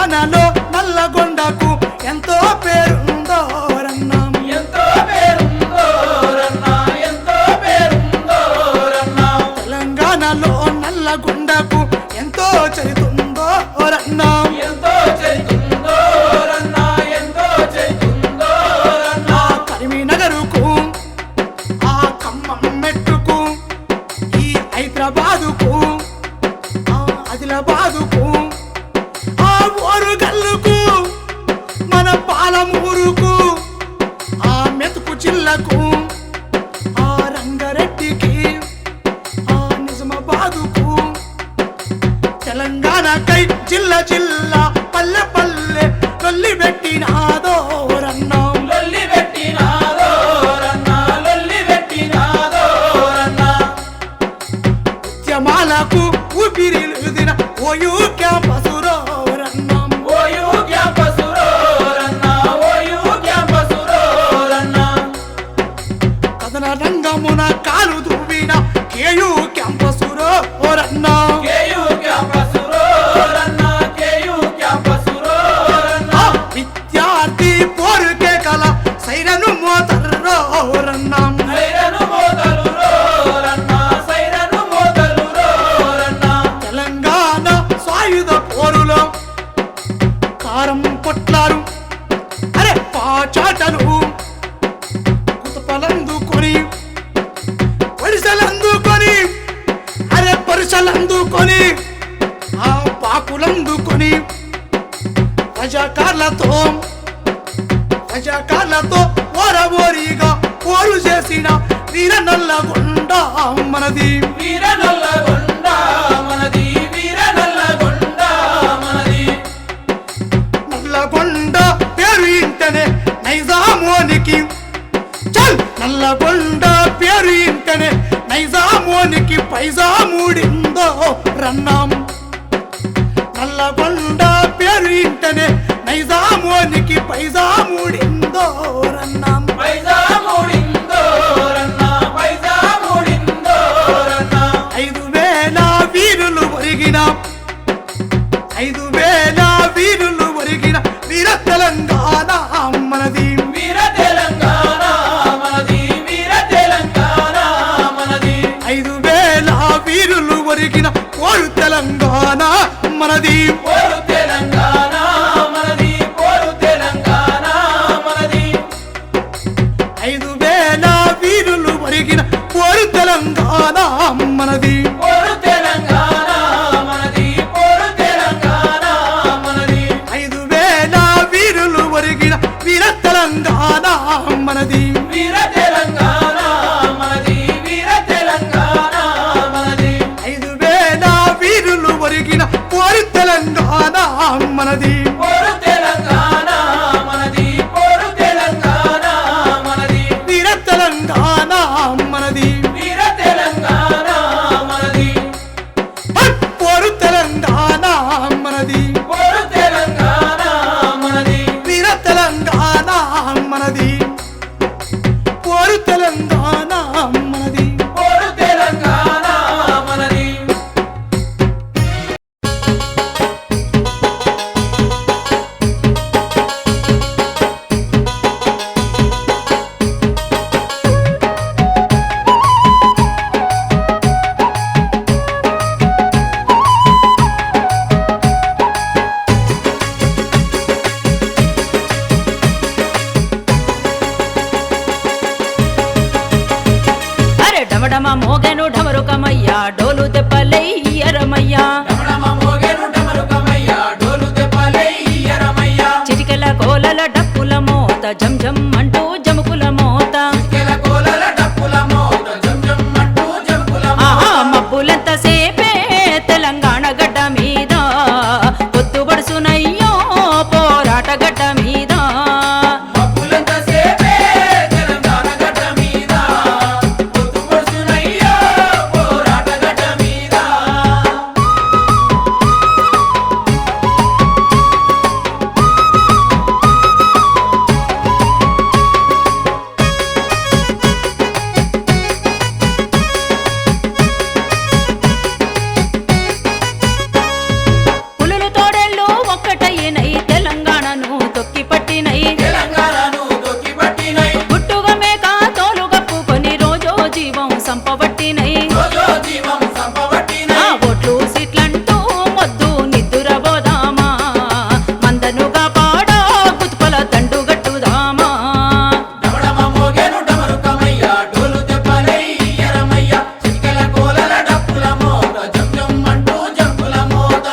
తెలంగాణలో నల్లగొండకు ఎంతో పేరుందో రన్నాం, ఎంతో పేరుందో రన్నా, ఎంతో పేరుందో రన్నా. తెలంగాణలో నల్లగొండకు ఎంతో చరితుందో రన్నాం, ఎంతో చరితుందో రన్నా, ఎంతో చరితుందో రన్నా. కరీంనగర్కు ఆ ఖమ్మం మెట్టుకు ఈ హైదరాబాదుకు ఆ ఆదిలాబాదుకు ఆ ఓరుగల్లుకు మన పాలమూరుకు ఆ మెతుకు జిల్లకు ఆ రంగారెడ్డికి ఆ నిజామాబాదుకు తెలంగాణకై జిల్లా జిల్లా పల్లె పల్లె లొల్లి పెట్టినాదో రన్నాం, లొల్లి పెట్టినాదో రన్నా, లొల్లి పెట్టినాదో రన్నా. ఉద్యమాలకు ఊపిరిలుదిన ఓయూ క్యాంపసురో రన్నాం, ఓయూ క్యాంపసురో రన్నా, ఓయూ క్యాంపసురో రన్నా. కథన రంగమున కాలు దువ్విన కేయూ క్యాంపసురో రన్నాం, కేయూ క్యాంపసురో రన్నా, కేయూ క్యాంపసురో రన్నా. విద్యార్థి పోరుకే కల సైరను మోతర్రో రన్నాం, సైరను మోతలురో రన్నా, సైరను మోతలురో రన్నా. తెలంగాణ సాయుధ పోరులో కారం పొట్లారు అరే పాచాటలు కుతపలందుకొని వడిసలందుకొని అరే పరుసలందుకొని ఆ పాకులందుకొని రజాకార్లతో ఓరవోరిగా పోరు చేసిన వీర నల్లగొండ మనది, వీర నల్లగొండ మనది, వీర నల్లగొండ మనది. నల్లగొండ పేరు ఇంటనే నైజామోనికి చల్ నల్లగొండ పేరు ఇంటనే నైజామోనికి పైజా మూడిందో రన్నాం, నల్లగొండ పేరు ఇంటనే నైజామోనికి పైజా మూడిందో రన్నాం. Payza మూడిందో రన్నా, Payza మూడిందో రన్నా. 5,000 వీరులు ఒరిగిన 5,000 వీరులు ఒరిగిన వీర తెలంగాణ మనది, వీర తెలంగాణ మనది, వీర తెలంగాణ మనది. 5,000 వీరులు ఒరిగిన పోరు తెలంగాణ మనది, పోరు తెలంగాణ మనది, పోరు తెలంగాణ మనది. 5,000 వీరులు ఒరిగిన పోరు తెలంగాణ మనది, పోరు తెలంగాణ మనది, పోరు తెలంగాణ మనది. 5,000 వీరులు ఒరిగిన వీర తెలంగాణ మనది, వీర తెలంగాణ మనది, వీర తెలంగాణ మనది. 5,000 వీరులు ఒరిగిన పోరు తెలంగాణ మనది, పోరు తెలంగాణ మనది, పోరు తెలంగాణ మనది. వీర తెలంగాణ మనది, వీర తెలంగాణ మనది, పోరు తెలంగాణ మనది, పోరు తెలంగాణ మనది. వీర తెలంగాణ మనది, పోరు తెలంగాణ మనది. పోరు తెలంగాణ మనది. అరే డమడమ మోగెను ఢమరుకమయ్యా డోలు తెప్పలయ్యరమయ్యా, రమణమ మోగెను డమరుకమయ్య, డోలు దెబ్బలయ్యరమయ్య. చిటికెల కోలల డప్పుల మోత జం జం అంటూ జముకుల మోత, చిటికెల కోలల డప్పుల మోత జం జం అంటూ జంకుల ఆహా మోత. మబ్బులెంత సేపే తెలంగాణ గడ్డ మీద పొద్దుబడుసునయ్యో పోరాట గడ్డ మీద, మబ్బులంత సేపే తెలంగాణ గడ్డ మీద, పొద్దుపడుసునయ్యో పోరాట గడ్డ మీద. రోజో జీవం ఆ సంపవట్టినై ఒట్లు సిట్లంటూ మొద్దు నిద్దురబోదామా మందనుగా పాడా గుతుపల దండు గట్టుదామా డమడమ మోగెను డమరుకమయ్య డోలు దెబ్బలై ఎరమయ్య చిటికెల కోలల డప్పుల మోత జం జం అంటూ జంపుల మోత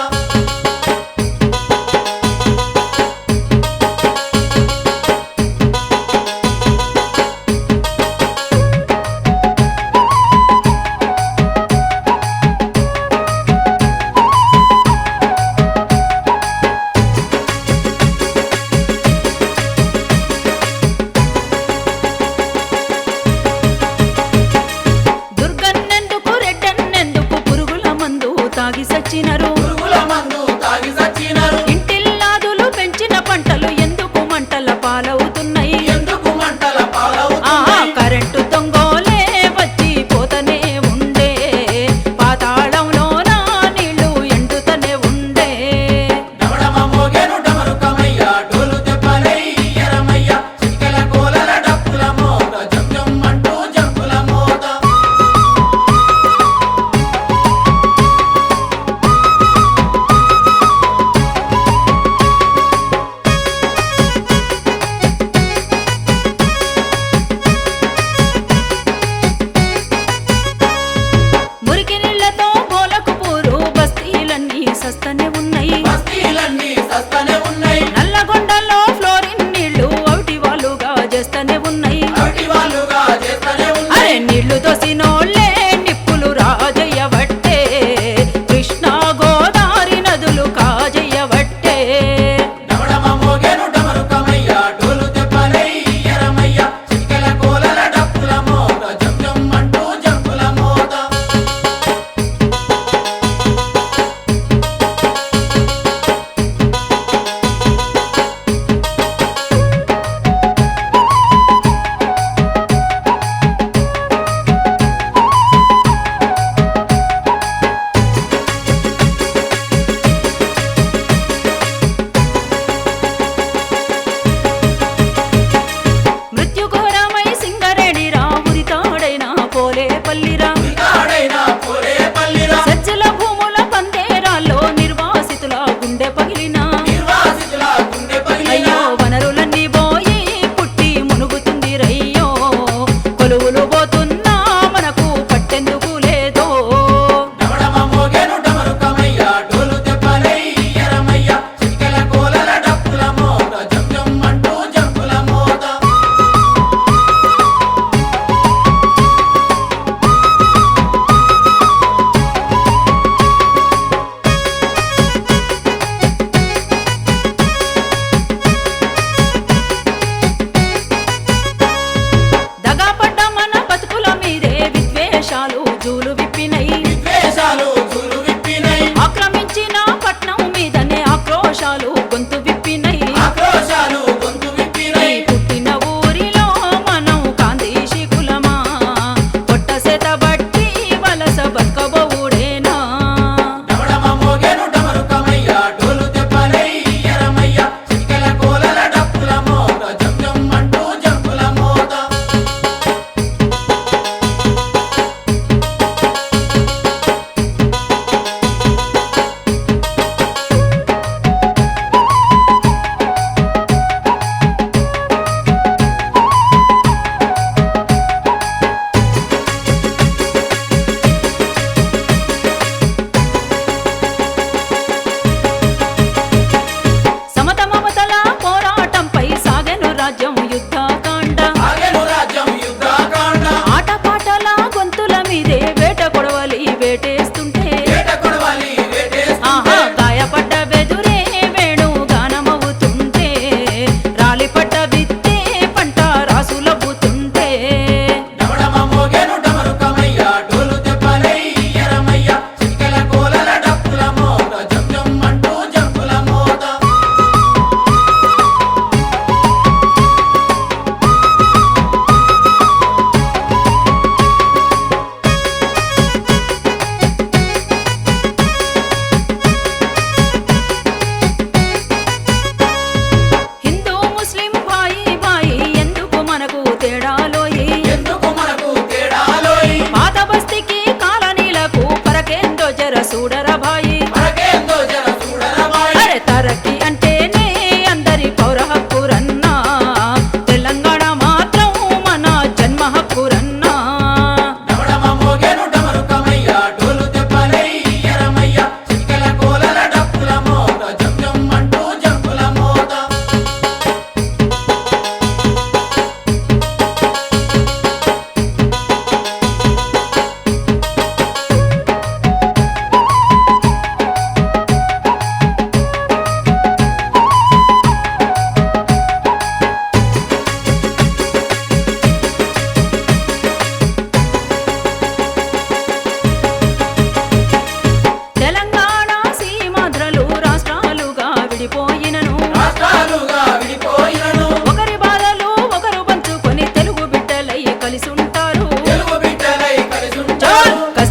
దుర్గన్నెందుకు రెడ్డన్నెందుకు పురుగుల మందు తాగి సచ్చినరు పురుగుల మందు తాగి సచ్చినరు ఇంటిల్లాదులు పెంచిన పంటలు ఎందుకు మంటల పాలవుతున్నాయి ఎందుకు మంటల ఆ పాలవుతున్నాయి కరెంటు దొంగోలే వచ్చి పోతనే ఉండే పాతాళంలోన నీళ్లు ఎండుతనే ఉండే డమడమ మోగెను డమరుకమయ్య డోలు దెబ్బలై ఎరమయ్య చిటికెల కోలల డప్పుల మోత జం జం అంటూ జంపుల మోత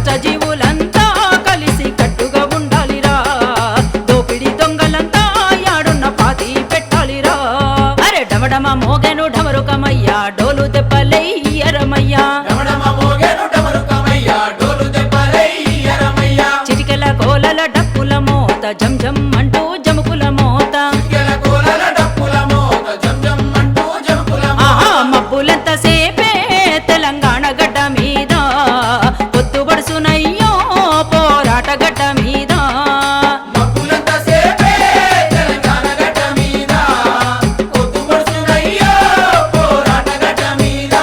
కష్టజీవులంతా కలిసి కట్టుగా ఉండాలిరా దోపిడి దొంగలంతా యాడున్న పాతి పెట్టాలిరా అరే డమడమ మోగెను డమరుకమయ్యా డోలు దెబ్బలయ్యరమయ్యా డమడమ మోగెను డమరుకమయ్యా డోలు దెబ్బలయ్యరమయ్యా చిటికెల కోలల డప్పుల మోత జం జం అంటూ జముకుల మోత చిటికెల కోలల డప్పుల మోత జం జం అంటూ జముకుల మోత ఆహా మబ్బులెంత సేపే తెలంగాణ గడ్డ మీద పొద్దుబడుసునయ్యో పోరాట గడ్డ మీద మబ్బులంత సేపే తెలంగాణ గడ్డ మీద పొద్దుపడుచునయ్యో పోరాట గడ్డ మీద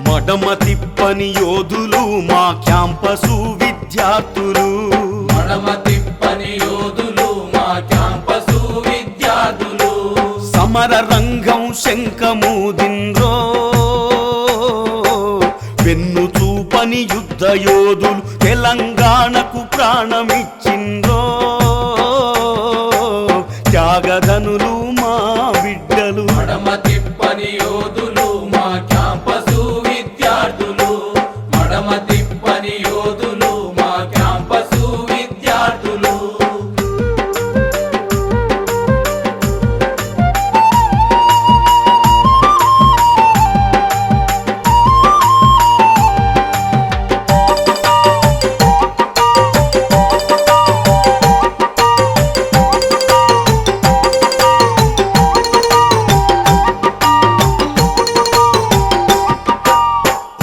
మడమ తిప్పని యోధులు మా క్యాంపసు విద్యార్థులు మడమ తిప్పని యోధులు మా క్యాంపసు విద్యార్థులు సమర రంగం శంఖమూదింద్రో వెన్ను చూపని యుద్ధ యోధులు తెలంగాణకు ప్రాణమిచ్చిండ్రో త్యాగధనులు మా బిడ్డలు మడమ తిప్పని యోధులు మా క్యాంపసు విద్యార్థులు మడమ తిప్పని యోధులు మా క్యాంపసు విద్యార్థులు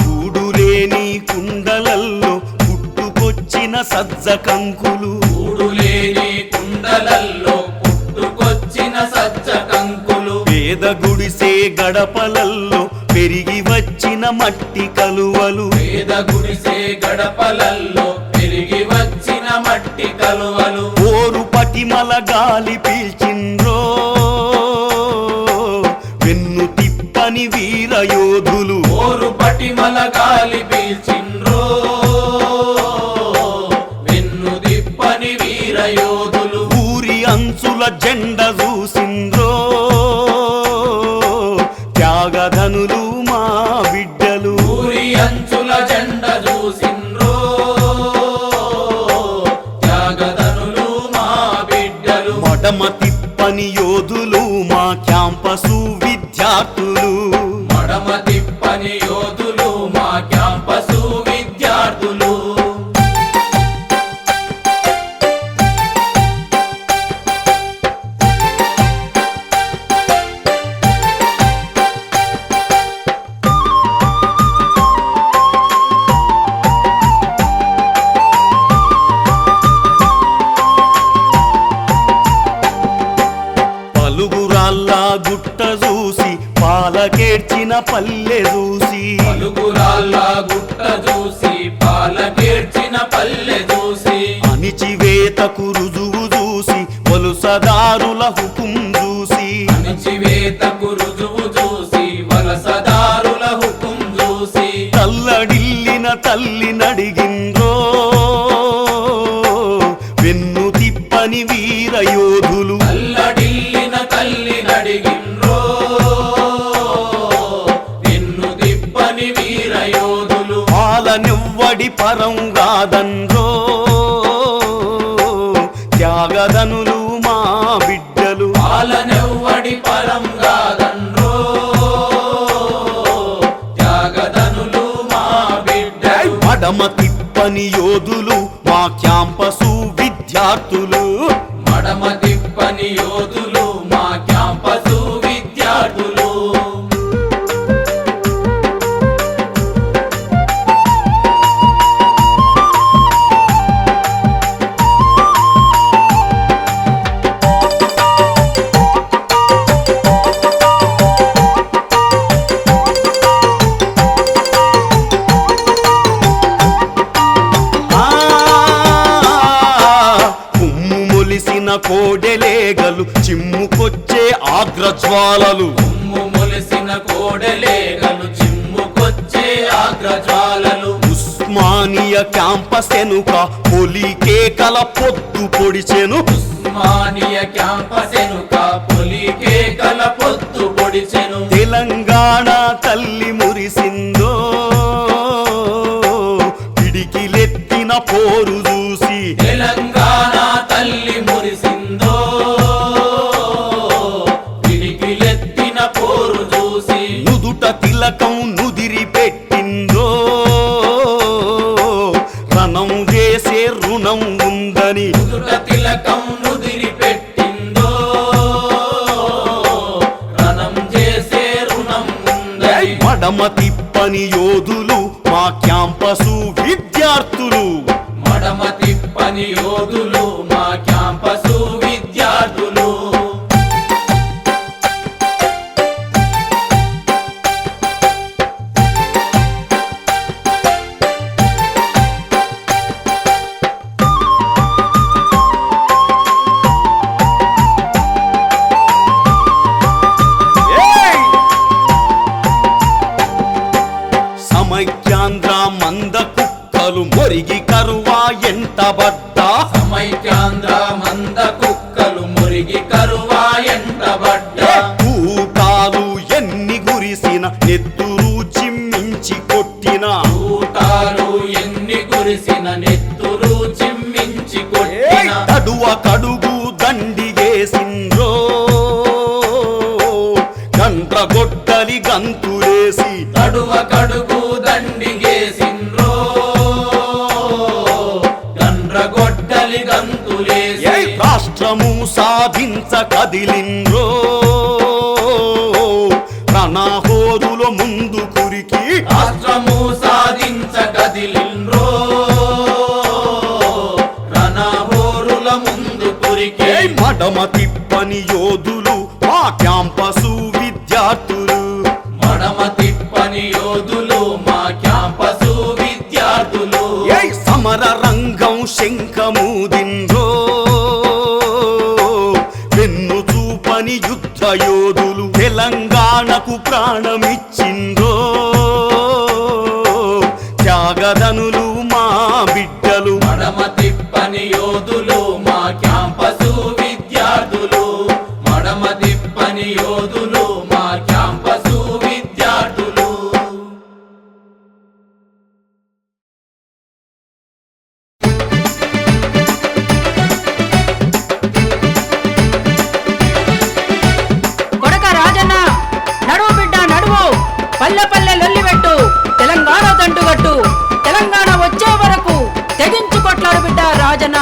కూడులేని కుండలల్లో పుట్టుకొచ్చిన సజ్జ కంకులు ఊడులేని కుండలల్లో పుట్టుకొచ్చిన సజ్జ కంకులు పేద గుడిసే గడపలల్లో పెరిగి వచ్చిన మట్టి కలువలు పేద గుడిసే గడపలల్లో పెరిగి వచ్చిన మట్టి కలువలు ఓరు పటిమల గాలి పీల్చిండ్రో వెన్ను తిప్పని వీర యోధులు ఓరు పటిమల గాలి పీల్చిండ్రో వెన్ను దిప్పని వీర యోధులు ఊరి అంచుల జెండ చూసిండ్రో త్యాగధనులు మా బిడ్డలు ఊరి అంచుల జెండ చూసిండ్రో త్యాగధనులు మా బిడ్డలు మడమ తిప్పని యోధులు మా క్యాంపసు విద్యార్థులు మడమ తిప్పని యోధులు మా క్యాంపసు విద్యార్థులు పలుగురాళ్ళ గుట్ట చూసి పాలకేర్చిన పల్లె చూసి పలుగురాళ్ళ గుట్ట చూసి పాలకేర్చిన పల్లె చూసి అణిచివేతకు రుజువు చూసి వలుసదారుల హుకుం చూసి అణిచివేతకు రుజువు చూసి వలసదారుల హుకుం చూసి తల్లడిల్లిన తల్లి నడిగిండ్రో వెన్ను తిప్పని వీర యోధులు అల్లడిల్లిన తల్లి నడిగిండ్రో వెన్ను దిప్పని వీర యోధులు పాలనివ్వడి పరం కాదన్రో త్యాగధనులు మా బిడ్డలు పాలనెవ్వడి పరం కాదన్రో త్యాగధనులు మా బిడ్డలు మడమ తిప్పని యోధులు మా క్యాంపసు విద్యార్థులు మడమ తిప్పని యోధులు మా క్యాంపసు విద్యార్థులు మొలిసిన కోడెలేగలు చిమ్ముకొచ్చే ఆగ్రజ్వాలలు తుమ్ము మొలిసిన కోడెలేగలు చిమ్ముకొచ్చే ఆగ్రజ్వాలలు ఉస్మానియా క్యాంపస్ ఎనుక పొలి కేకల పొద్దు పొడిచెను ఉస్మానియా క్యాంపస్ ఎనుక పొలి కేకల పొద్దు పొడిచెను తెలంగాణ తల్లి మురిసిందో పిడికిలెత్తిన పోరు చూసి తెలంగాణ తల్లి మురిసిందో పిడికిలెత్తిన పోరు చూసి నుదుట తిలకం నుదిరి పెట్టిందో రణం చేసే రుణం ఉందని నుదుట తిలకం నుదిరి పెట్టిందో రణం చేసే రుణం ఉందని మడమ తిప్పని యోధులు మా క్యాంపసు విద్యార్థులు మడమ తిప్పని యోధులు మా క్యాంపసు విద్యార్థులు సమైక్యాంధ్ర మంద కుక్కలు మొరిగి కరువా ఎంటబడ్డా సమైక్యాంధ్ర మంద కుక్కలు మురిగి కరువా ఎంటబడ్డా కూటాలు ఎన్ని గురిసిన నెత్తురు చిమ్మించి కొట్టిన ఊటాలు ఎన్ని కురిసిన నెత్తురు చిమ్మించి కొట్టిన తడువ కడుగు దండిగేసిండ్రో గండ్రగొడ్డలి గంతులేసి తడువ కడుగు దండిగేసిండ్రో గండ్రగొడ్డలి గంతులేసి రాష్ట్రము సాధించ కదిలిండ్రో రణహోరుల ముందు కురికి రాష్ట్రము సాధించ కదిలిండ్రో రణహోరుల ముందు కురికి మడమ తిప్పని యోధులు మా క్యాంపసు విద్యార్థులు మడమ తిప్పని యోధులు మా క్యాంపసు విద్యార్థులు సమర రంగం శంఖమూదిండ్రో వెన్ను చూపని యుద్ధ యోధులు తెలంగాణకు ప్రాణమిచ్చిండ్రో త్యాగదనులు మా బిడ్డలు మడమ తిప్పని యోధులు మా క్యాంపసు విద్యార్థులు మడమ తిప్పని యోధులు మా క్యాంపసు విద్యార్థులు కొడక రాజన్న నడువు బిడ్డ నడువు పల్లె పల్లె లొల్లిపెట్టు తెలంగాణ దండుగట్టు తెలంగాణ వచ్చే వరకు తెగించు కొట్లాడు బిడ్డ రాజన్న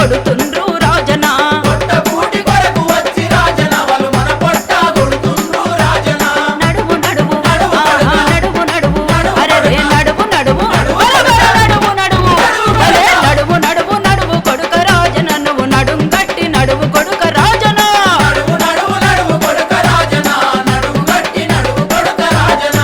కొడుతుండ్రు రాజన పొట్ట కూటి కొరకు వచ్చి రాజన వాళ్ళు మన పొట్ట కొడుతుండ్రు రాజన నడువు నడువు నడువు ఆహా, నడువు నడువు అరే రే నడువు నడువు నడువు నడువు అరే నడువు నడువు నడువు కొడుక రాజన నువ్వు నడుం గట్టి నడువు కొడుక రాజన నడువు నడువు నడువు కొడుక రాజన నడువు గట్టి నడువు కొడుక రాజన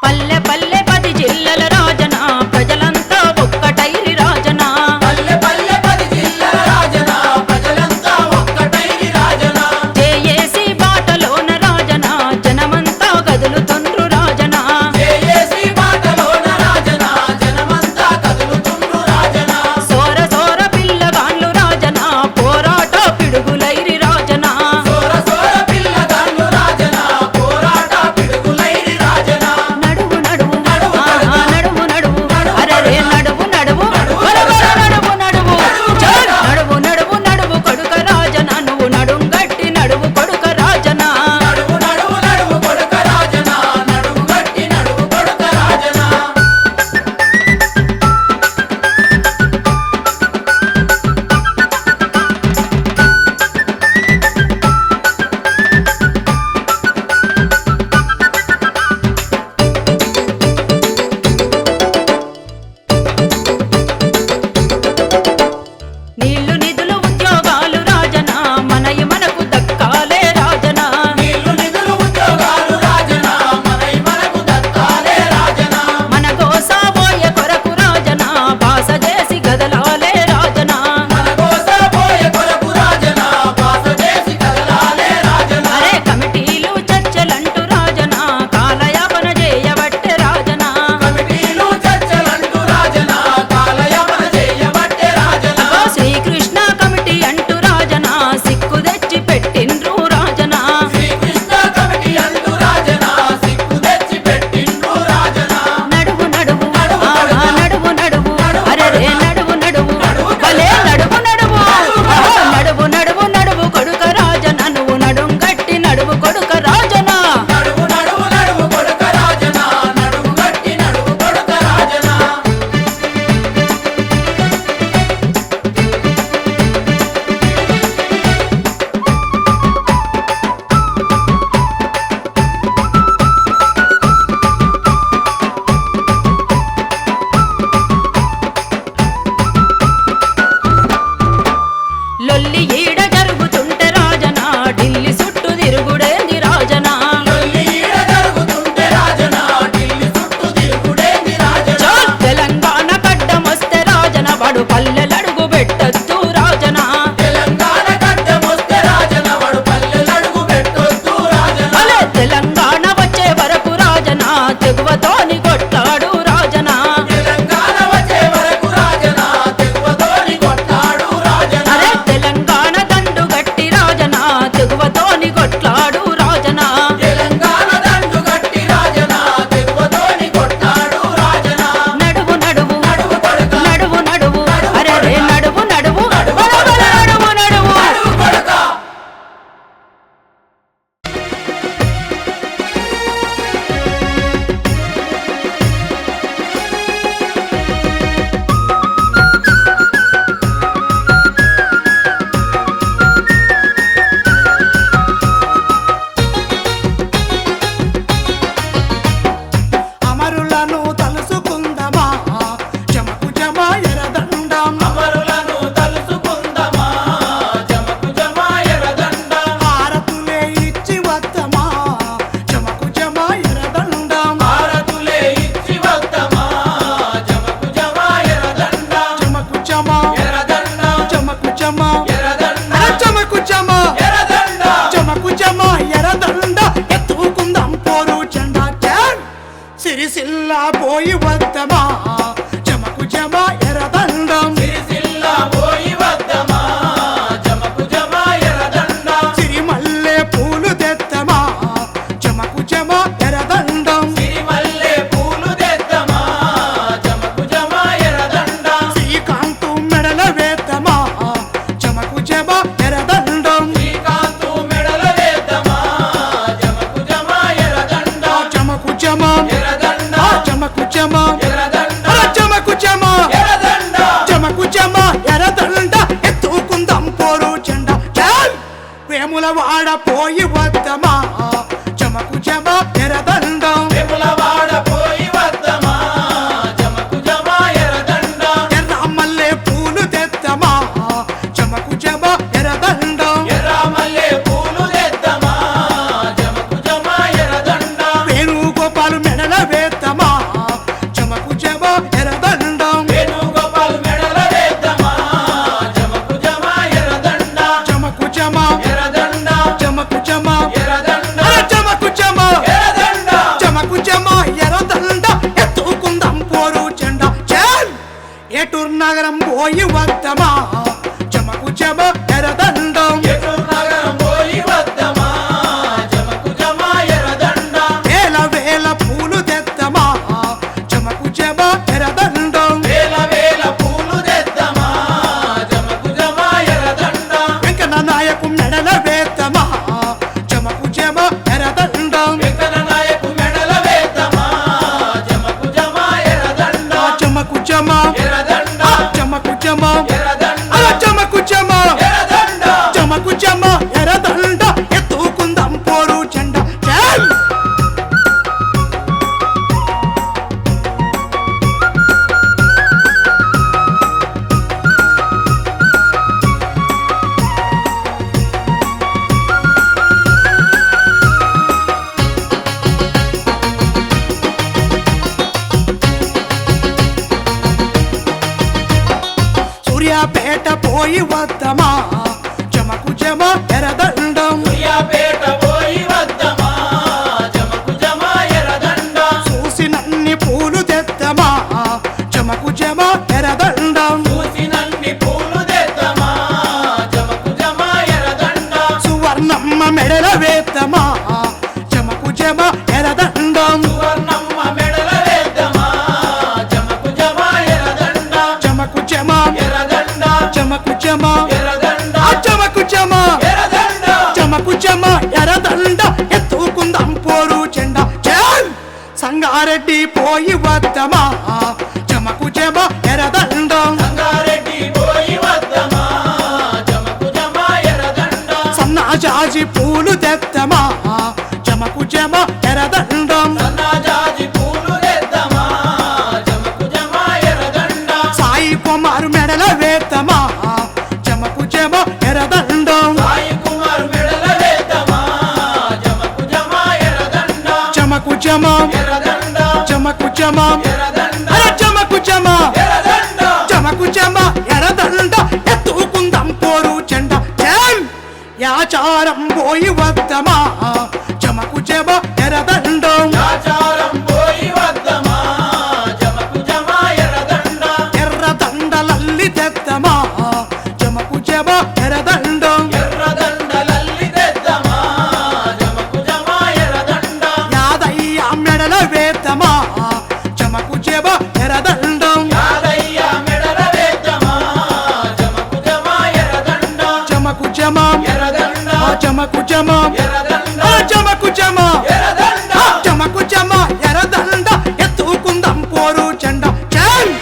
పల్లె పల్లె 10 జిల్లల రాజన ప్రజలంతా ఒక్కటైరి రాజన పల్లె పల్లె 10 జిల్లల రాజన ప్రజలంతా ఒక్కటైరి రాజన జేఏసీ బాటలోన రాజన జనమంతా కదులుతుండ్రు రాజన జేఏసీ బాటలోన రాజన జనమంతా కదులుతుండ్రు రాజన సోర సోర పిల్లగాండ్లు రాజన పోరాట పిడుగులైరి రాజన సోర సోర పిల్లగాళ్ళు రాజన పోరాట పిడుగులైరి రాజన నడువు నడువు నడువు ఆహా, నడువు నడువు అరే నడువు నడువు నడువు నడువు చల్ నడువు నడువు నడువు కొడుక రాజన నువ్వు నడుం గట్టి నడువు కొడుక రాజన నడువు నడువు నడువు కొడుక రాజన నడువు గట్టి నడువు కొడుక రాజన నీళ్లు నిధులు ఉద్యోగాలు రాజన మనయి మనకు దక్కాలే రాజన నీళ్లు నిధులు ఉద్యోగాలు రాజన మనై మనకు దక్కాలే రాజన మన గోసాబోయే కొరకు రాజన బాస చేసి గదలాలే రాజన మన కోసం పోయే కొరకు రాజన బాస చేసి కదలాలే రాజన అరే కమిటీలు చర్చలంటూ రాజన కాలయాపన చేయబట్టే రాజన కమిటీలు చర్చలంటూ రాజన కాలయాపన చేయబట్టే రాజన ఓ శ్రీకృష్ణ కమిటీ అంటూ రాజన సిక్కు తెచ్చి పెట్టిండ్రు రాజన శ్రీకృష్ణ కమిటీ అంటూ రాజన సిక్కు తెచ్చి పెట్టిండ్రు రాజన నడువు నడువు ఆహా, నడువు నడువు అరే రే నడువు నడువు భలే నడువు నడువు ఆహా, నడువు నడువు నడువు కొడుక రాజన నువ్వు నడుం గట్టి నడువు కొడుక రాజన నడువు నడువు నడువు కొడుక రాజన నడువు గట్టి నడువు కొడుక రాజన లొల్లి ఈడ జరుగుతుంటే రాజన ఢిల్లీ చుట్టూ తిరుగుడేంది రాజన లొల్లి ఈడ జరుగుతుంటే రాజన ఢిల్లీ చుట్టూ తిరుగుడేంది రాజన చల్ తెలంగాణ గడ్డమొస్తే రాజన వాడు పల్లెలడుగు పెట్టొద్దు రాజన తెలంగాణ గడ్డమొస్తే రాజన వాడు పల్లెలడుగు పెట్టొద్దు రాజన భలే తెలంగాణ వచ్చే వరకు రాజన తెగువతోని కొట్లాడు రాజన తెలంగాణ వచ్చే వరకు రాజన తెగువతోని కొట్టాడు రాజన అరే తెలంగాణ దండు గట్టి రాజన తెగువతోని కొట్లాడు రాజన తెలంగాణ దండు గట్టి రాజన తెగువతోని కొట్టాడు రాజన నడువు నడువు నడువు కొడుక నడువు నడువు అరే రే నడువు నడువు నడువు నడువు నడువు నడువు కొడుక అమరులను తలుసుకుందమా జమకు జమ ఎరదండం అమరులను తలుసుకుందమా జమకు జమ ఎర్రదండం హారతులే ఇచ్చి వద్దమా జమకు జమ ఎరదండం భారతులే ఇచ్చి వద్దమా జమకు జమ ఎర్రదండం జమకు జమ ఎర్రదండం జమకు జమ ఎర్రదండం అరే జమకు జమ ఎర్రదండం జమకు జమ ఎరదండ ఎత్తుకుందాం పోరు జెండా సిరిసిల్ల పోయి వద్దమా జమకు జమ ఎరదండం సిరిసిల్ల పోయి వద్దమా జమకు జమ ఎర్రదండం సిరిమల్లె పూలు తెత్తమా జమకు జమ ఎరదండం సిరిమల్లె పూలు తెద్దమా పోయి వద్దమా జమకు జమ ఎరదండం వేములవాడ పోయి వద్దమా జమకు జమ ఎర్రదండ ఎర్ర మల్లె పూలు తెద్దమా జమకు జమ ఎరదండం ఎర్ర మల్లె పూలు తెద్దమా జమకు జమ ఎర్రదండ వేణుగోపాలు మెడల వేద్దమా జమకు జమ ఎరదండం వేణుగోపాల్ మెడల వేద్దమా జమకు జమ ఎర్రదండ జమకు జమ ఎర్రదండ జమకు జమ ఎర్రదండ అరే జమకు జమ ఎర్రదండ జమకు జమ ఎరదండ ఎత్తుకుందాం పోరు చెండ చల్ ఏటూరు నగరం పోయి వద్దమా జమకు జమ ఎరదండం ఏటూరు నగరం పోయి వద్దమా జమకు జమ ఎర్రదండ వేల వేల పూలు తెద్దమా జమకు జమ ఎరదండం వేల వేల పూలు తెద్దమా జమకు జమ ఎర్రదండ వెంకన్న నాయకు మెడల వేద్దమా జమకు జమ ఎరదండం వెంకన్న నాయకు మెడల వేద్దమా జమకు జమ ఎర్రదండ జమకు జమ ఎర్రదండ జమకు జమ ఎర్రదండ అలా జమకు జమ ఎర్రదండ జమకు జమ ఎరదండ ఎత్తుకుందాం పోరు చెండ చల్ సూర్యాపేట పోయి వద్దమా జమకు జమ ఎరదండం సూర్యాపేట పోయి వద్దమా జమకు జమ ఎర్రదండ చూసినన్ని పూలు తెద్దమా జమకు జమ ఎరదండం చూసినన్ని పూలు తెద్దమా జమకు జమ ఎర్రదండ సువర్ణమ్మ మెడల వేద్దమా జమకు జమ ఎరదండం సువర్ణమ్మ మెడల వేద్దమా జమకు జమ ఎర్రదండ జమకు జమ ఎర్రదండ జమకు జమ ఎర్రదండ జమకు జమ ఎర్రదండ జమకు జమ ఎరదండ ఎత్తుకుందాం పోరు చెండ చల్ సంగారెడ్డి పోయి వద్దమా జమకు జమ ఎరదండం సంగారెడ్డి పోయి వద్దమా జమకు జమ ఎర్రదండ సన్నాజాజి పూలు తెద్దమా జమకు జమ ఎరదండం సన్నాజాజి పూలు తెద్దమా జమకు జమ ఎర్రదండ సాయి కుమారు మెడల వేద్దమా జమకు జమ ఎరదండం సాయి కుమార్ మెడల వేద్దమా జమకు జమ ఎర్రదండ జమకు జమ ఎర్రదండ జమకు జమ ఎర్రదండ అరే జమకు జమ ఎర్రదండ జమకు జమ ఎరదండ ఎత్తుకుందాం పోరు చెండ చల్ యాచారం పోయి వద్దమా జమకు జమ ఎరదండం ఆచారం పోయి వద్దమా జమకు జమ ఎర్రదండ ఎర్రదండలల్లి తెద్దమా జమకు జమ ఎరదండం ఎర్రదండలల్లి తెద్దమా జమకు జమ ఎర్రదండ యాదయ్య మెడల వేద్దమా జమకు జమ ఎరదండం యాదయ్య మెడల వేద్దమా జమకు జమ ఎర్రదండ జమకు జమ ఎర్రదండ జమకు జమ ఎర్రదండ జమకు జమ ఎర్రదండ జమకు జమ ఎరదండ ఎత్తుకుందాం పోరు చెండ చల్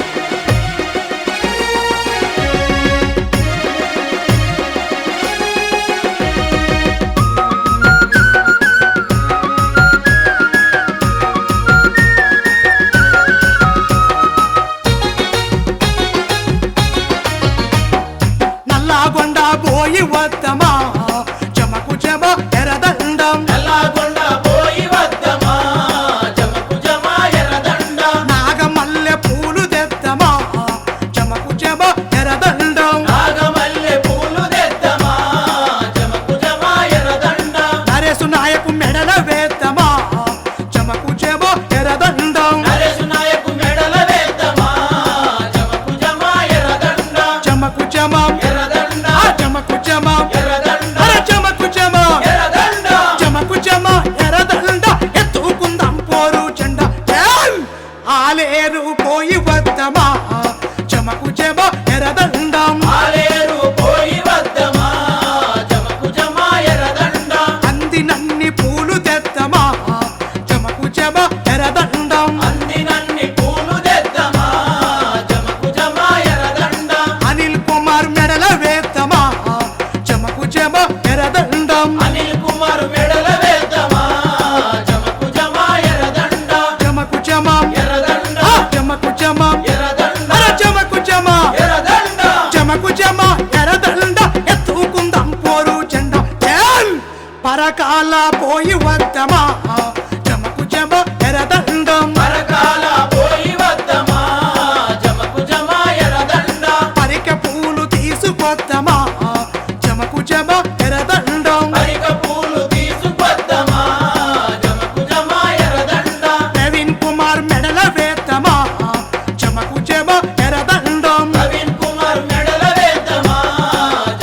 నల్లాగొండ పోయి వద్దమా జమకు జమ ఎరదండం నల్లగొండ పోయి వద్దమా జమకు జమ ఎర్రదండ నాగమల్లె పూలు తెద్దమా జమకు జమ ఎరదండం నాగమల్లె పూలు తెద్దమా జమకు జమ ఎర్రదండ నరేసు నాయకు మెడల వేద్దమా జమకు జమ ఎరదండం నరేసు నాయకు మెడల వేద్దమా జమకు జమ ఎర్రదండ జమకు జమ ఎర్రదండ జమకు జమ ఎర్రదండ అరే జమకు జమ ఎర్రదండ జమకు జమ ఎరదండ ఎత్తుకుందాం పోరు చెండ చల్ ఆలేరు పోయి వద్దమా జమకు జమ ఎరదండం ఆలేరు పోయి వద్దమా జమకు జమ ఎర్రదండ అందినన్ని పూలు తెద్దమా జమకు జమ ఎరదండం అందినన్ని పూలు తెద్దమా జమకు జమ ఎర్రదండ అనిల్ కుమార్ మెడల వేద్దమా జమకు జమ ఎరదండం అనిల్ కుమార్ పరకాల పోయి వద్దమా జమకు జమ ఎరదండం పరకాల పోయి వద్దమా జమకు జమ ఎర్రదండ పరిక పూలు తీసుకొద్దమా జమకు జమ ఎరదండం పరిక పూలు తీసుకొద్దమా జమకు జమ ఎర్రదండ ప్రవీణ్ కుమార్ మెడల వేద్దమా జమకు జమ ఎరదండం నవీన్ కుమార్ మెడల వేద్దమా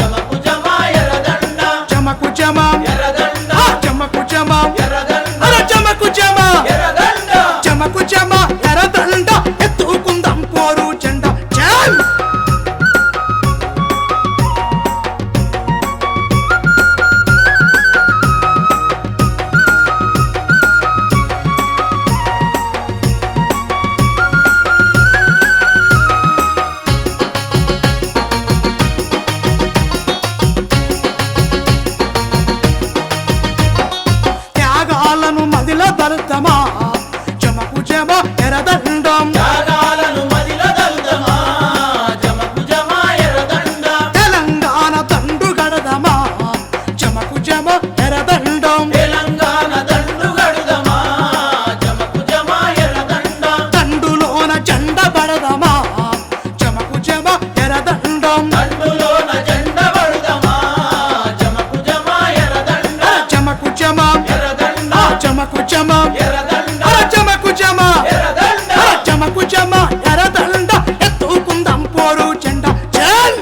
జమకు జమ ఎర్రదండ జమకు జమ ఎర్రదండ జమకు జమ ఎర్రదండ అర జమకు జమ ఎర్రదండ జమకు జమ ఎరదండ ఎత్తుకుందాం పోరు జెండా చల్ త్యాగాలను మదిల దళితమా జమకు జమ ఎరదండం త్యాగాలను మదిల దల్దమా జమకు జమ ఎర్రదండ తెలంగాణ తండ్రు గడదమా జమకు జమ ఎరదండం తెలంగాణ దండు గడుదమా జమకు జమ ఎర్రదండ తండులోన జెండ బడదమా జమకు జమ ఎరదండం దండులోన జెండ పడుదమా జమకు జమ ఎర్రదండ జమకు జమ ఎర్రదండ జమకు జమ ఎర్రదండ జమకు జమ ఎర్రదండ జమకు జమ ఎరదండ ఎత్తుకుందాం పోరు జెండా చల్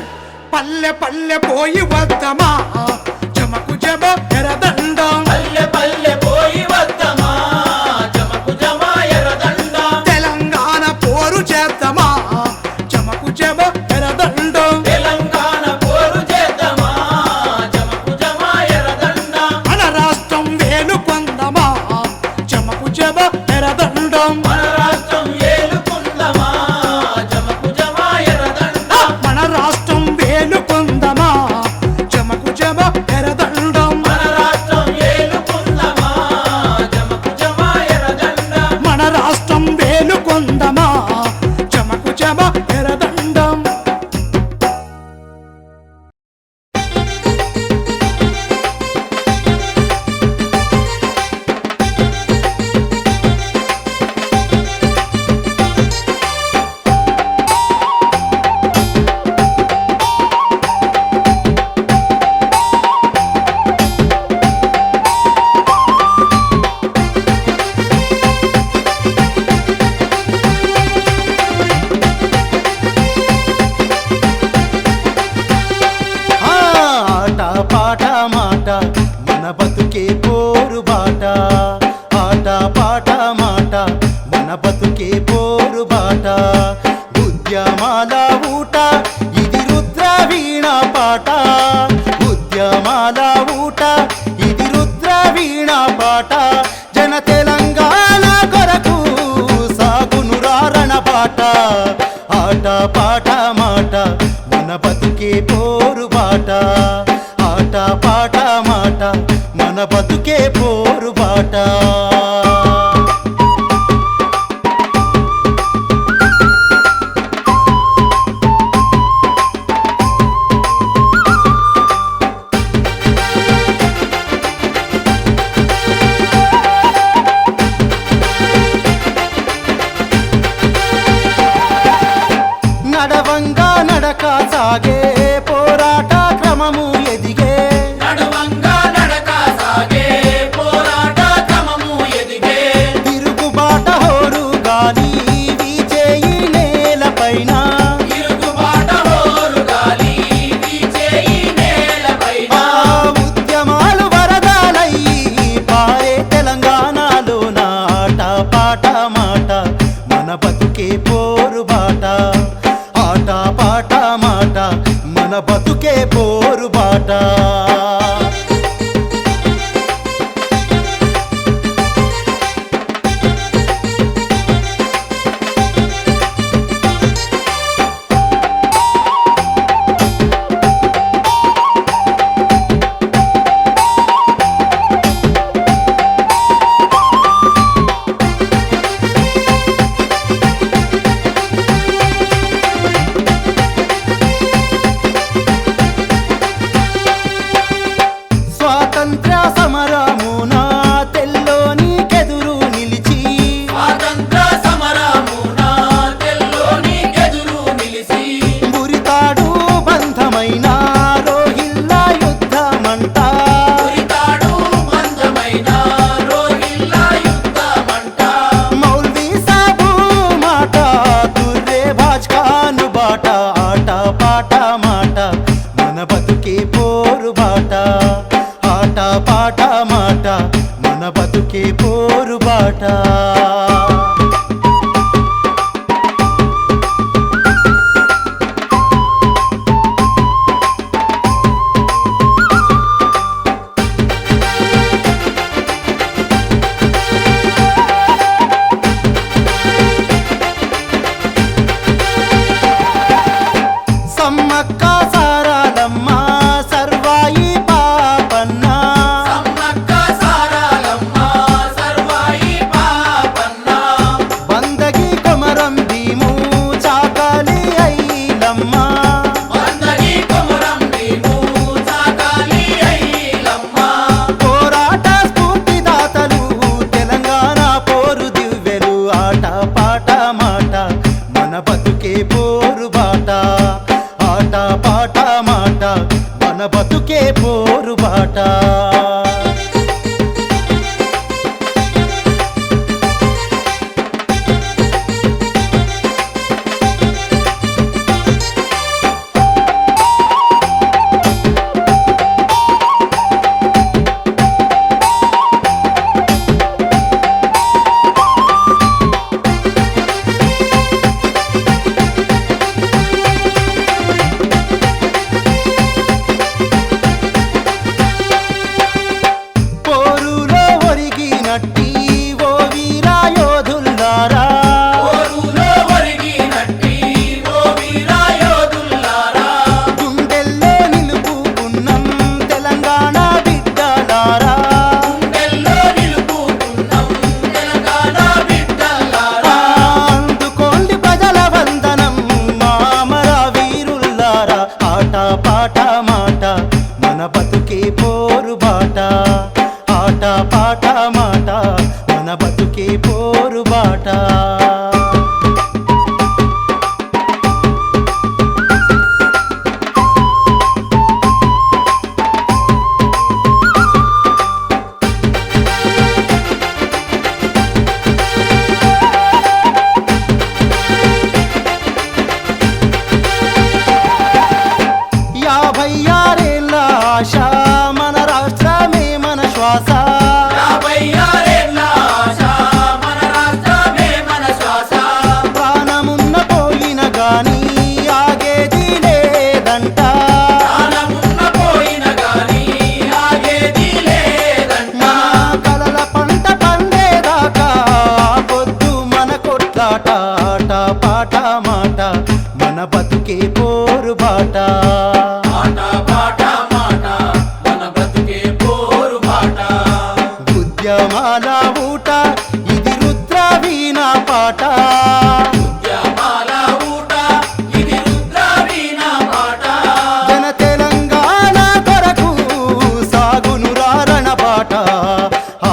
పల్లె పల్లె పోయి వద్దమా జమకు జమ ఎరదండం పల్లె పల్లె పోయి వద్దమా జమకు జమ ఎర్రదండ తెలంగాణ పోరు చేద్దామా జమకు జమ ఎరదండం తెలంగాణ పోరు చేద్దామా జమకు జమ ఎర్రదండ మన రాష్ట్రం వేలు పొందమా జమకు జమ ఎరదండం మన రాష్ట్రం ఏలుకుందమా జమకు జమ ఎర్రదండ మన రాష్ట్రం వేలు పొందమా జమకు జమ ఎరదండం మన రాష్ట్రం ఏలుకుందమా జమకు జమ ఎర్రదండ మన రాష్ట్రం వేలు పొందమా జమకు జమ ఎరదండం ఆట పాట మాట మన బతుకే పోరు బాట ఆట పాట మాట మన బతుకే పోరు బాట ఉద్యమాల ఊట ఇది రుద్ర వీణ పాట ఉద్యమాల ఊట ఇది రుద్ర వీణ పాట జన తెలంగాణ కొరకు సాగును రారణ పాట ఆట పాట మాట మన బతుకే పోరు బాట ఆట పాట మాట మన బతుకే పోరు బాట నడవంగా నడక సాగే పోరాట క్రమము ఎదిగే నడువంగా నడక సాగే పోరాట క్రమము ఎదిగే తిరుగుబాట హోరు గాలి వీచే ఈ నేలపైన తిరుగుబాట హోరు గాలి వీచే ఈ నేలపైన ఉద్యమాలు వరదాలై పారే తెలంగాణలో నాట పాట మాట మన బతుకే పోరు బాట ఆట పాట మాట మన బతుకే పోరు బాట బతుకే పోరు బాట ఆట పాట మాట మన బతుకే పోరు బాట పోరులో ఒరిగినట్టి ఓ వీరా యోధుల్లారా పోరులో ఒరిగినట్టి ఓ వీరాయోధుల్లారా గుండెల్లో నిలుపుకున్నాం తెలంగాణ బిడ్డలారా గుండెల్లో నిలుపుకున్నాం తెలంగాణ బిడ్డలారా అందుకోండి ప్రజల వందనం మామర వీరుల్లారా ఆట పాట మాట మన బతుకే పోరు బాట ఆట పాట మాట మన బతుకే పోరు బాట యాభై ఆరేళ్ళ ఆశ మన రాష్ట్రమే మన శ్వాస 56 ఏళ్ల ఆశ మన రాష్ట్రమే మన శ్వాస ప్రాణమున్న పోయిన గాని ఆగేది లేదంట ప్రాణమున్న పోయిన గాని ఆగేది లేదంట మా కలల పంట పండేదాకా పొద్దు మన కొట్లాట ఆట పాట మాట మన బతుకే పోరు బాట ఆట పాట మాట మన బ్రతుకే పోరు బాట ఉద్యమాల ఊట ఇది రుద్ర వీణ పాట ఉద్యమాల ఊట ఇది రుద్ర వీణ పాట జన తెలంగాణ కొరకు సాగును రారణ బాట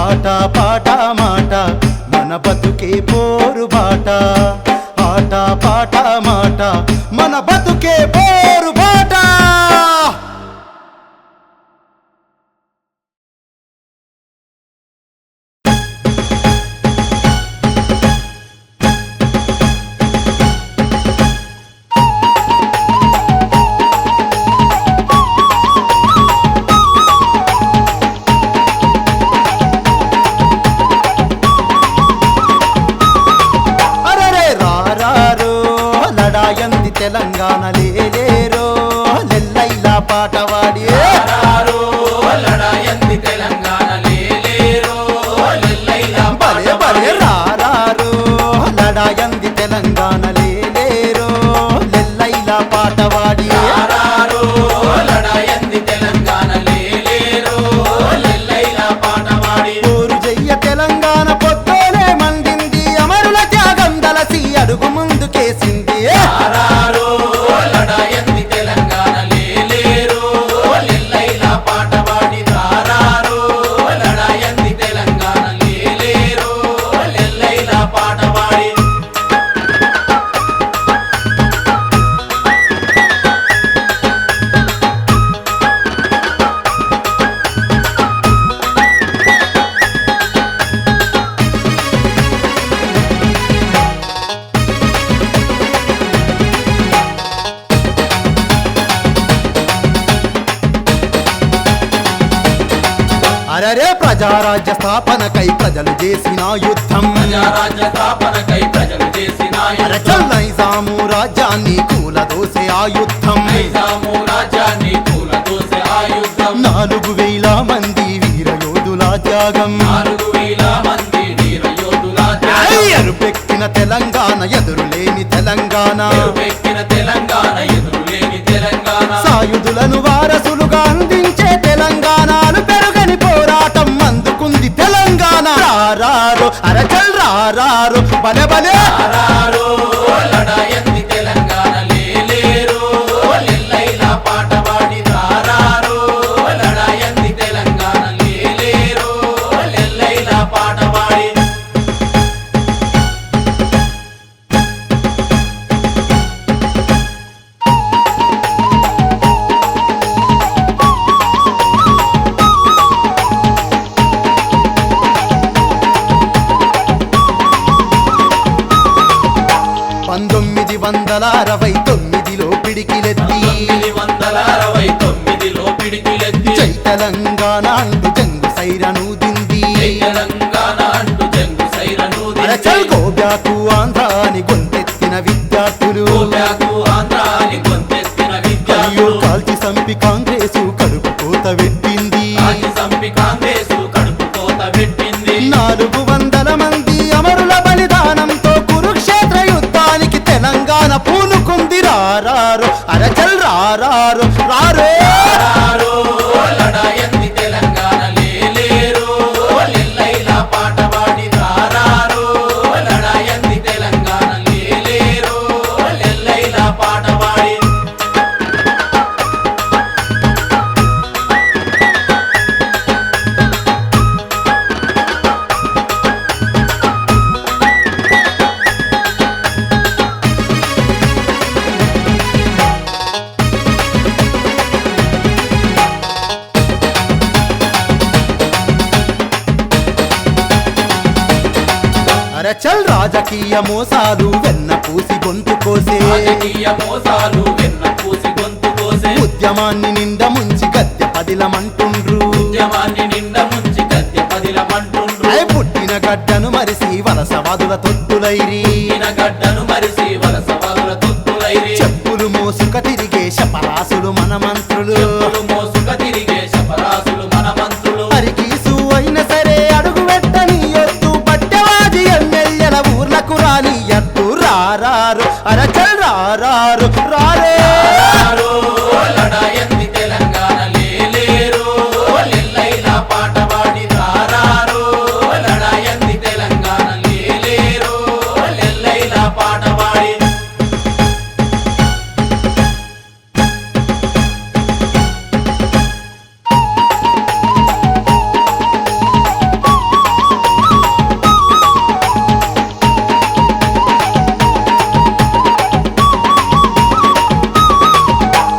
ఆట పాట మాట మన బతుకే పోరు బాట ఆట పాట మాట మన బతుకే పోరు బాట అరరే రారారో లడాయంది తెలంగాణ లేలేరో లెల్లైలా పాట వాడి రారో లడాయంది తెలంగాణ లేలేరో లెల్లైలా బలే బలే రారారో లడాయంది తెలంగాణ లేలేరో లెల్లైలా పాట వాడి రారో లడాయంది తెలంగాణ లేలేరో లెల్లైలా పాట పాడి ఊరు జయ్య తెలంగాణ పొద్దునే మండింది అమరుల త్యాగం దలసి అడుగు ముందుకేసింది రారో లడాయంది తెలంగాణ లేలేరో లెల్లైలా పాట పాడి రారో లడాయంది తెలంగాణ లేలేరో లెల్లైలా పాట పాడి అరరే ప్రజారాజ్య స్థాపనకై ప్రజలు చేసిన యుద్ధం ప్రజారాజ్య స్థాపనకై ప్రజలు చేసిన అరచల్ నైజాము రాజ్యాన్ని కూలదోసే ఆ యుద్ధం నైజాము రాజ్యాన్ని కూలదోసే ఆ యుద్ధం 4000 మంది వీరయోధుల త్యాగం 4000 మంది వీరయోధుల త్యాగం ఎరుపెక్కిన తెలంగాణ ఎదురులేని తెలంగాణ ఎరుపెక్కిన తెలంగాణ ఎదురులేని తెలంగాణ సాయుధులను వారసులుగా అందించే తెలంగాణను పెరుగని పోరాటం అందుకుంది తెలంగాణ రారారు అరచల్ రారారు బలే బలే రారో లడాయంది తెలంగాణ లేలేరో లెల్లైలా పాట పాడి రారో లడాయంది తెలంగాణ లేలేరో లెల్లైలా పాట పాడి 1969లో పిడికిలెత్తి 1969లో పిడికిలెత్తి జై తెలంగాణ అంటూ జంగు సైరను దింది తెలంగాణ అంటూ జంగు సైరను అరచల్ గోబ్యాకు ఆంధ్రాని గొంతెత్తిన విద్యార్థులు ఆంధ్రాని గొంతెత్తిన అయ్యో విద్యార్థులు కాల్చి సంపి కాంగ్రెసు కడుపు కోత పెట్టింది ఆగి సంపి కాంగ్రెసు కడుపు కోత పెట్టింది 400 మంది అమరుల బలిదానంతో కురుక్షేత్ర యుద్ధానికి తెలంగాణ పూనుకుంది రారారు అరచల్ రారారు రారో రారో లడాయంది తెలంగాణ లేలేరు లెల్లైలా పాట పాడి రారారు లడాయంది తెలంగాణ లేలేరు లెల్లైలా పాట పాడి అరచల్ రాజకీయ మోసాలు వెన్న పూసి గొంతు కోసే రాజకీయ మోసాలు వెన్న పూసి గొంతు కోసే ఉద్యమాన్ని నిండా ముంచి గద్దె పదిలమంటుండ్రు ఉద్యమాన్ని నిండా ముంచి గద్దె పదిలమంటుండ్రు అయ్ పుట్టిన గడ్డను మరిసి వలసవాదుల తొత్తులైరి గడ్డను మరిసి వలసవాదుల తొత్తులైరి చెప్పులు మోసుక తిరిగే శపరాసులు మన మంత్రులు చెప్పులు మోసుక తిరిగే శపరాసులు మన మంత్రులు అరికీసు అయిన సరే అడుగు పెట్టని ఎత్తు పట్టెవాది ఎమ్మెల్యేల ఊర్లకు రాని ఎత్తు రారారు అరచల్ రారారు రారే రారో లడాయంది తెలంగాణ లేలేరు లెల్లైలా పాట పాడి రారారు లడాయంది తెలంగాణ లేలేరు లెల్లైలా పాట పాడి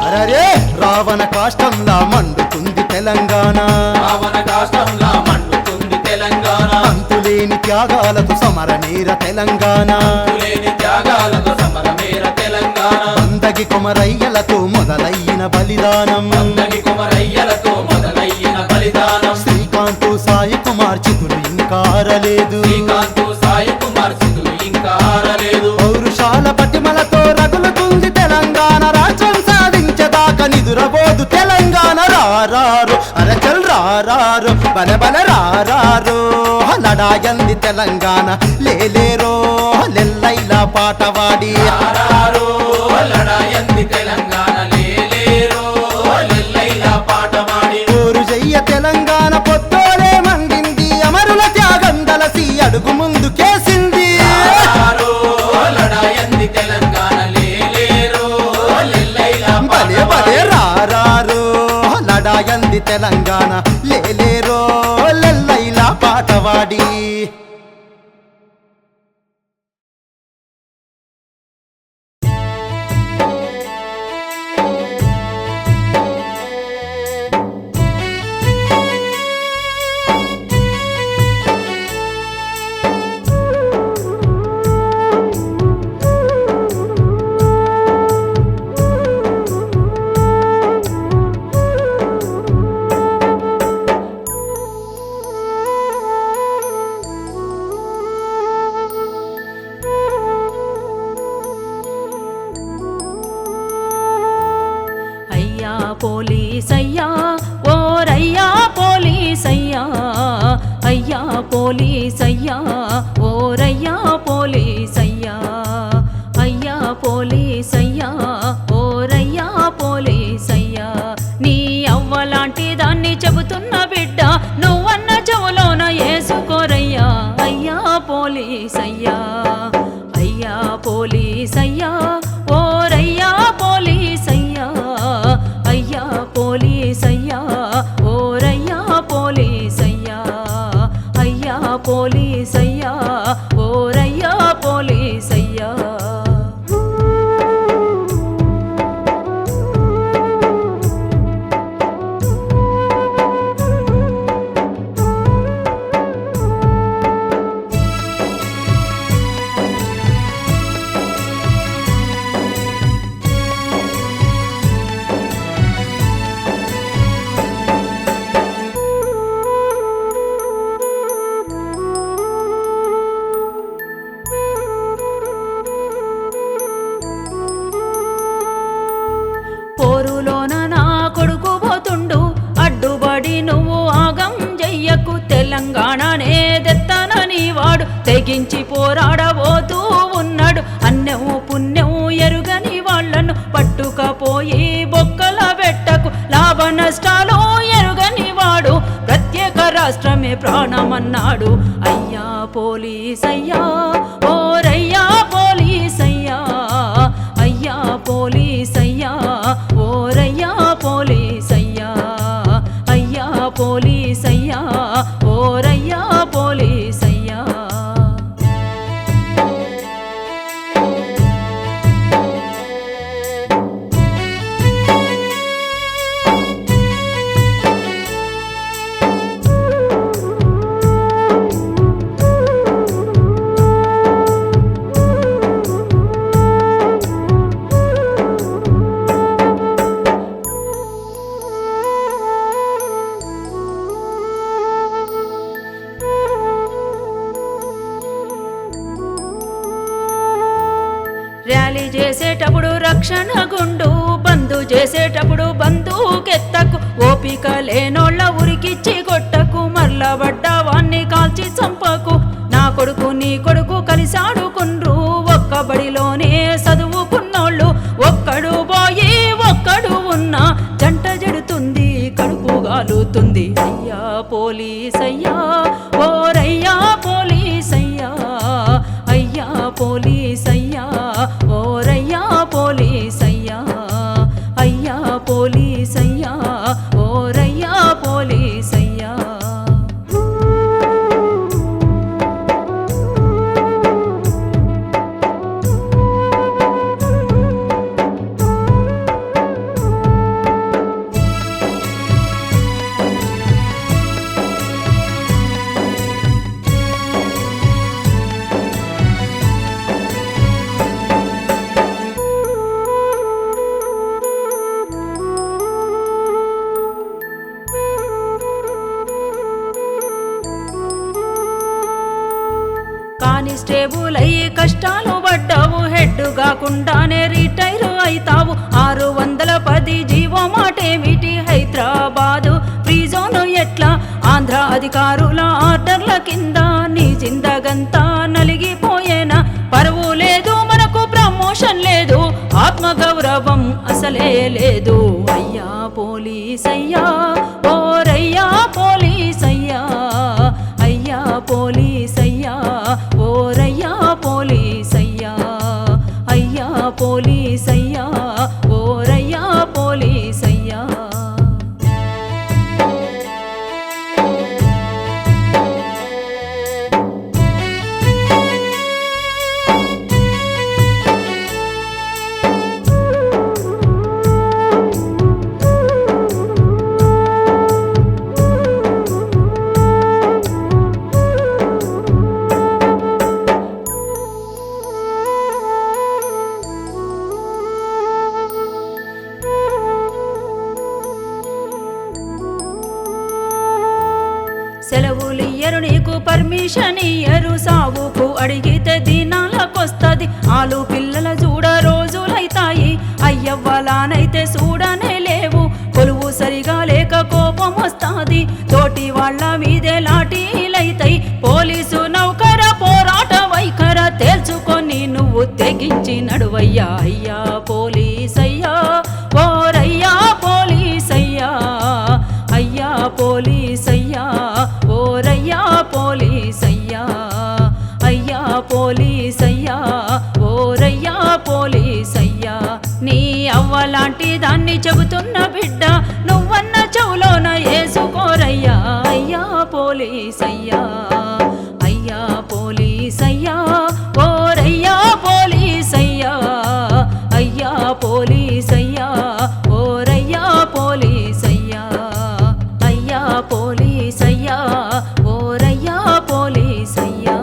అరరే రావణ కాష్టంలా మండుతుంది తెలంగాణ రావణ కాష్టంలా మండుతుంది తెలంగాణ అంతులేని త్యాగాలకు సమరనేర తెలంగాణ లేని త్యాగాలతో సమరమేర తెలంగాణ వందగి కొమరయ్యలతో మొదలయ్యిన బలిదానం అందగి కుమరయ్యలతో మొదలయ్యిన బలిదానం శ్రీకాంత్ సాయి కుమార్ చితులు ఇంకారలేదు శ్రీకాంత్ సాయి కుమార్ సిధులు ఇంకా ఆరలేదు పౌరుషాల పటిమలతో రగులుతుంది తెలంగాణ రాజ్యం సాధించదాకా నిదురబోదు తెలంగాణ రారారు అరచల్ రారారు బల బల రారారు లడాయంది తెలంగాణ లేలేరో లెల్లైలా పాటవాడి రారారో లడాయంది తెలంగాణ లేలేరో లెల్లైలా పాట పాడి ఊరు జయ్య తెలంగాణ పొత్తోలే మండింది అమరుల త్యాగం దలసి అడుగు ముందుకేసింది రారారో లడాయంది తెలంగాణ లేలేరో లెల్లైలా పాట బలే బలే పాడి రారారు లడాయంది తెలంగాణ లేలేరో లెల్లైలా పాటవాడి అయ్యా పోలీసయ్యా ఓరయ్యా పోలీసయ్యా అయ్యా పోలీసయ్యా ఓరయ్యా పోలీసయ్యా అయ్యా పోలీసయ్యా ఓరయ్యా పోలీసయ్యా నీ అవ్వలాంటి దాన్ని చెబుతున్న బిడ్డ నువ్వన్న చెవులోన ఏసుకోరయ్యా అయ్యా పోలీసయ్యా అయ్యా పోలీసయ్యా ఓరయ్యా పోలీసయ్యా అయ్యా పోలీసయ్యా ఓరయ్యా పోలీసయ్యా అయ్యా పోలీసయ్యా ఓరయ్యా పోలీసయ్యా ఉన్నాడు తెగించి పోరాడబోతూ ఉన్నాడు అన్నెము పుణ్యం ఎరుగని వాళ్ళను పట్టుకపోయి బొక్కల పెట్టకు లాభ నష్టాలు ఎరుగని వాడు ప్రత్యేక రాష్ట్రమే ప్రాణమన్నాడు అయ్యా పోలీసయ్యా ఓరయ్యా పోలీసయ్యా అయ్యా పోలీసయ్యా ఓరయ్యా పోలీసయ్యా అయ్యా పోలీసయ్యా ఓరయ్యా పోలీసయ్యా ర్యాలీ చేసేటప్పుడు రక్షణ గుండు బంధు చేసేటప్పుడు బంధుకెత్తకు ఓపిక లేనోళ్ళ ఉరికిచ్చి కొట్టకు మర్లబడ్డ వాణ్ణి కాల్చి చంపకు నా కొడుకు నీ కొడుకు కలిసి ఆడుకుండ్రు ఒక్క బడిలోనే చదువుకున్నోళ్ళు ఒక్కడు పోయి ఒక్కడు ఉన్నా జంట జడుతుంది కడుపు గాలుతుంది అయ్యా పోలీసయ్యా ఓరయ్యా పోలీసయ్యా అయ్యా పోలీసయ్యా ఓరయ్యా పోలీసయ్యా అయ్యా పోలీసయ్యా ఓరయ్యా పోలీసయ్యా కానిస్టేబుల్ అయ్యి కష్టాలు పడ్డావు హెడ్ కాకుండానే రిటైర్ అయితావు 610 జీవో మాటేమిటి హైదరాబాదు ఫ్రీ జోన్ ఎట్లా ఆంధ్ర అధికారుల ఆర్డర్ల కింద నీ జిందగంతా నలిగిపోయేనా పరువు లేదు మనకు ప్రమోషన్ లేదు ఆత్మగౌరవం అసలే లేదు అయ్యా పోలీసయ్యా ఓరయ్యా పోలీసయ్యా అయ్యా పోలీసయ్యా ఓరయ్యా పోలీసయ్యా అయ్యా పోలీసయ్యా ఓరయ్యా పోలీసయ్యా సెలవులియ్యరు నీకు పర్మిషన్ ఇయ్యరు సావుకు అడిగితే దినాలకొస్తది ఆలు పిల్లల చూడ రోజులైతాయి అయ్యవ్వలానైతే చూడనే లేవు కొలువు సరిగా లేక కోపం వస్తాది తోటి వాళ్ళ మీదే లాఠీలైతాయి పోలీసు నౌకర పోరాట వైఖర తేల్చుకొని నువ్వు తెగించి నడువయ్యా అయ్యా పోలీసయ్యా ఓరయ్యా పోలీసయ్యా అయ్యా పోలీసయ్యా ఓరయ్యా పోలీసయ్యా అయ్యా పోలీసయ్యా ఓరయ్యా పోలీసయ్యా నీ అవ్వలాంటి దాన్ని చెబుతున్న బిడ్డ నువ్వన్న చెవులోన ఏసుకోరయ్యా అయ్యా పోలీసయ్యా అయ్యా పోలీసయ్యా ఓరయ్యా పోలీసయ్యా అయ్యా పోలీసయ్యా ఓరయ్యా పోలీసయ్యా అయ్యా పోలీసయ్యా ఓరయ్యా పోలీసయ్యా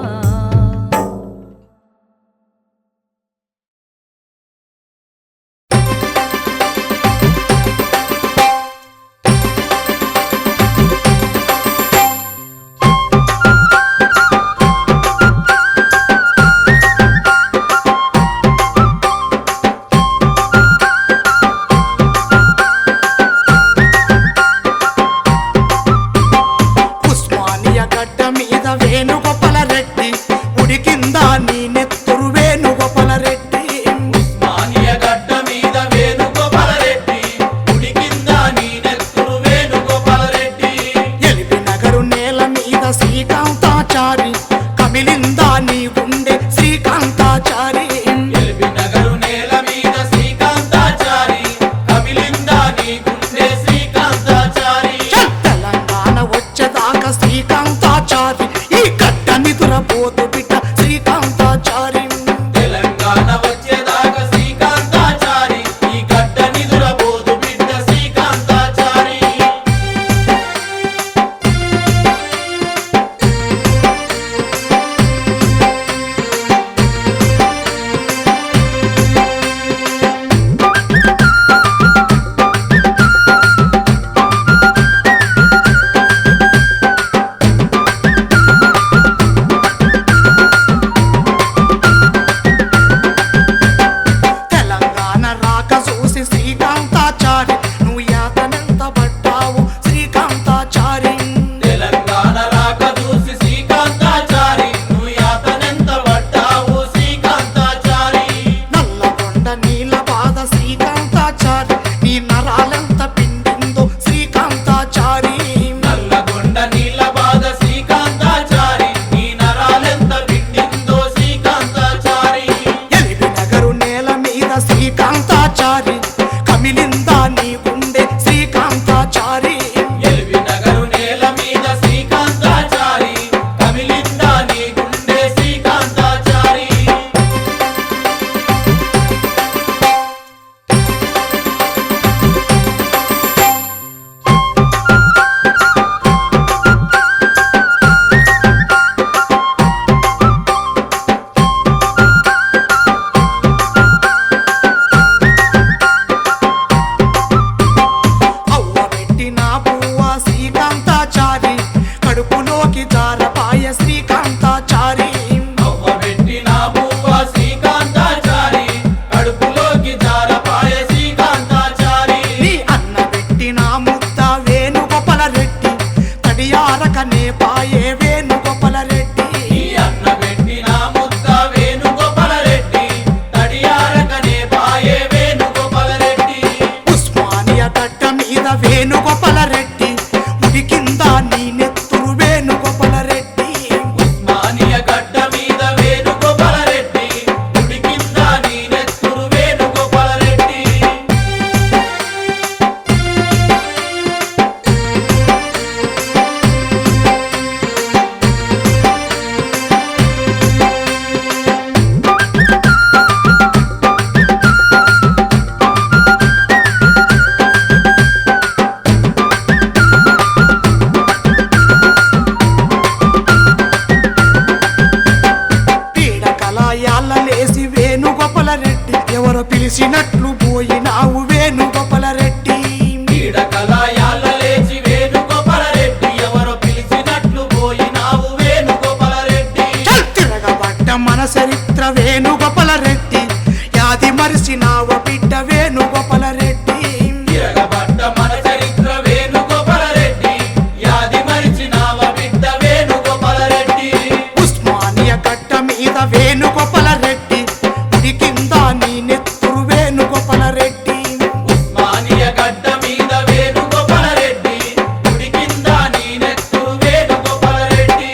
నీళ్ళ బాధ శ్రీకాంతాచారి నీ నరాలెంత పిండిందో శ్రీకాంతాచారి నల్లగొండ నీళ్ళ బాధ శ్రీకాంతాచారి నీ నరాలెంత పిండిందో శ్రీకాంతాచారి ఎలివి నగరు నేల మీద శ్రీకాంతాచారి కమిలిందా నీ గుండె శ్రీకాంతాచారి ఎల్వి నగరు నేల మీద శ్రీకాంతాచారి కమిలిందా నీ గుండె శ్రీకాంతాచారి అవ్వ పెట్టిన పువ్వ శ్రీకాంతాచారి కడుపులోకి జారపాయ శ్రీకాంతాచారి అవ్వ పెట్టిన బువ్వ శ్రీకాంతాచారి కడుపులోకి జారపాయ శ్రీకాంతాచారి నీ అన్న పెట్టిన ముద్ద వేణుగోపాల రెడ్డి తడియారకనే పాయే వేణుగోపాల రెడ్డి ఈ అన్న పెట్టిన ముద్ద వేణుగోపాల రెడ్డి తడియారకనే పాయే వేణుగోపాల రెడ్డి ఉస్మానియా గడ్డ మీద వేణుగోపాల రెడ్డి ముడి కింద నీ నెత్తురు వేణుగోపాల రెడ్డి ఉస్మానియ గడ్డ మీద వేణుగోపాల రెడ్డి గుడి కింద నీ నెత్తురు వేణుగోపాల రెడ్డి పీడకలాయాల లేసి వేణుగోపాల రెడ్డి ఎవరో పిలిచినట్లు పోయినావు వేణుగోపాల రెడ్డి పీడకలాయాల లేచి వేణుగోపాల రెడ్డి ఎవరో పిలిచినట్లు పోయినావు వేణుగోపాల రెడ్డి చల్ తిరగబడ్డ మన చరిత్ర వేణుగోపాల రెడ్డి యాది మరిసినావ బిడ్డ వేణుగోపాల రెడ్డి తిరగబడ్డ మన చరిత్ర వేణుగోపాల రెడ్డి యాది మరిచినావ బిడ్డ వేణుగోపాల రెడ్డి ఉస్మానియా గడ్డ మీద వేణుగోపాల రెడ్డి ముడి కింద నీ నెత్తురు వేణుగోపాల రెడ్డి ఉస్మానియ గడ్డ మీద వేణుగోపాల రెడ్డి గుడి కింద నీ నెత్తురు వేణుగోపాల రెడ్డి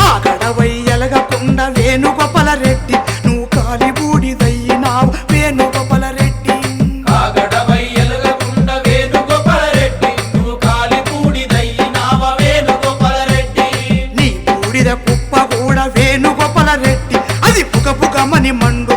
ఆగడవై ఎలగకుండా వేణుగోపాల రెడ్డి నువ్వు కాలి బూడిదయ్యినావు వేణుగోపాల రెడ్డి కాగడవై ఎలుగకుండ వేణుగోపాల రెడ్డి నువ్వు కాలి బూడిదయ్యినావ వేణుగోపాల రెడ్డి నీ బూడిద కుప్ప కూడా వేణుగోపాల రెడ్డి అది పుగ పుగమని మండు